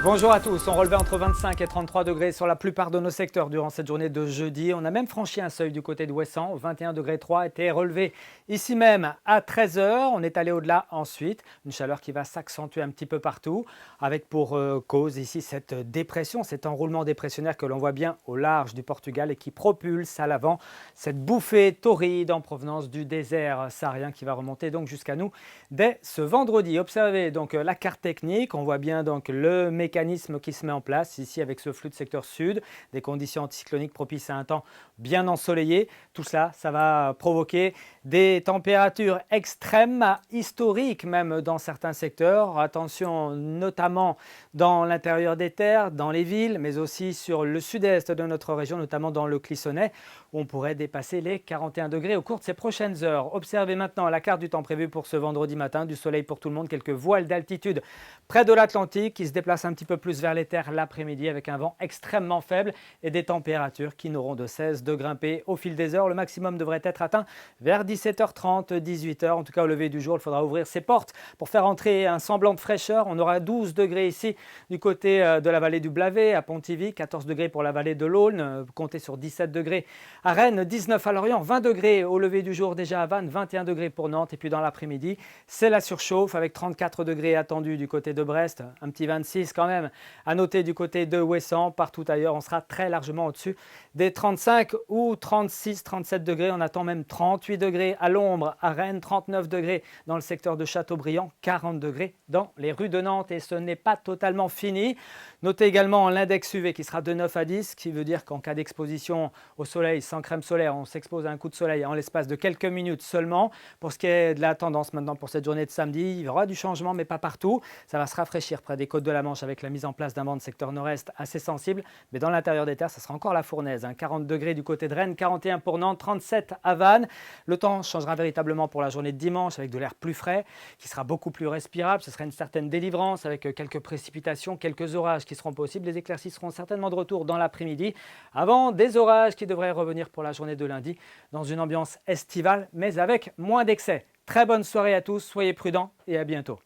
Bonjour à tous, on relevait entre 25 et 33 degrés sur la plupart de nos secteurs durant cette journée de jeudi. On a même franchi un seuil du côté de Ouessant, 21 degrés 3 était relevé ici même à 13 heures. On est allé au-delà ensuite, une chaleur qui va s'accentuer un petit peu partout, avec pour cause ici cette dépression, cet enroulement dépressionnaire que l'on voit bien au large du Portugal et qui propulse à l'avant cette bouffée torride en provenance du désert saharien qui va remonter donc jusqu'à nous dès ce vendredi. Observez donc la carte technique, on voit bien donc le mécanisme qui se met en place ici avec ce flux de secteur sud, des conditions anticycloniques propices à un temps bien ensoleillé. Tout cela, ça va provoquer des températures extrêmes, historiques même dans certains secteurs. Attention notamment dans l'intérieur des terres, dans les villes, mais aussi sur le sud-est de notre région, notamment dans le Clissonnais, où on pourrait dépasser les 41 degrés au cours de ces prochaines heures. Observez maintenant la carte du temps prévu pour ce vendredi matin. Du soleil pour tout le monde, quelques voiles d'altitude près de l'Atlantique qui se déplacent un petit peu plus vers les terres l'après-midi avec un vent extrêmement faible et des températures qui n'auront de cesse de grimper au fil des heures. Le maximum devrait être atteint vers 17h30, 18h. En tout cas, au lever du jour, il faudra ouvrir ses portes pour faire entrer un semblant de fraîcheur. On aura 12 degrés ici du côté de la vallée du Blavet à Pontivy, 14 degrés pour la vallée de l'Aulne, comptez sur 17 degrés à Rennes, 19 à Lorient, 20 degrés au lever du jour déjà à Vannes, 21 degrés pour Nantes. Et puis dans l'après-midi, c'est la surchauffe avec 34 degrés attendus du côté de Brest, un petit 26 quand même à noter du côté de Ouessant. Partout ailleurs, on sera très largement au-dessus des 35 ou 36, 37 degrés. On attend même 38 degrés à l'ombre à Rennes, 39 degrés dans le secteur de Châteaubriand, 40 degrés dans les rues de Nantes. Et ce n'est pas totalement fini. Notez également l'index UV qui sera de 9 à 10, ce qui veut dire qu'en cas d'exposition au soleil sans crème solaire, on s'expose à un coup de soleil en l'espace de quelques minutes seulement. Pour ce qui est de la tendance maintenant pour cette journée de samedi, il y aura du changement mais pas partout. Ça va se rafraîchir près des côtes de la Manche avec la mise en place d'un vent de secteur nord-est assez sensible. Mais dans l'intérieur des terres, ça sera encore la fournaise. 40 degrés du côté de Rennes, 41 pour Nantes, 37 à Vannes. Le temps changera véritablement pour la journée de dimanche avec de l'air plus frais qui sera beaucoup plus respirable. Ce sera une certaine délivrance avec quelques précipitations, quelques orages qui seront possibles. Les éclaircies seront certainement de retour dans l'après-midi avant des orages qui devraient revenir pour la journée de lundi dans une ambiance estivale mais avec moins d'excès. Très bonne soirée à tous, soyez prudents et à bientôt.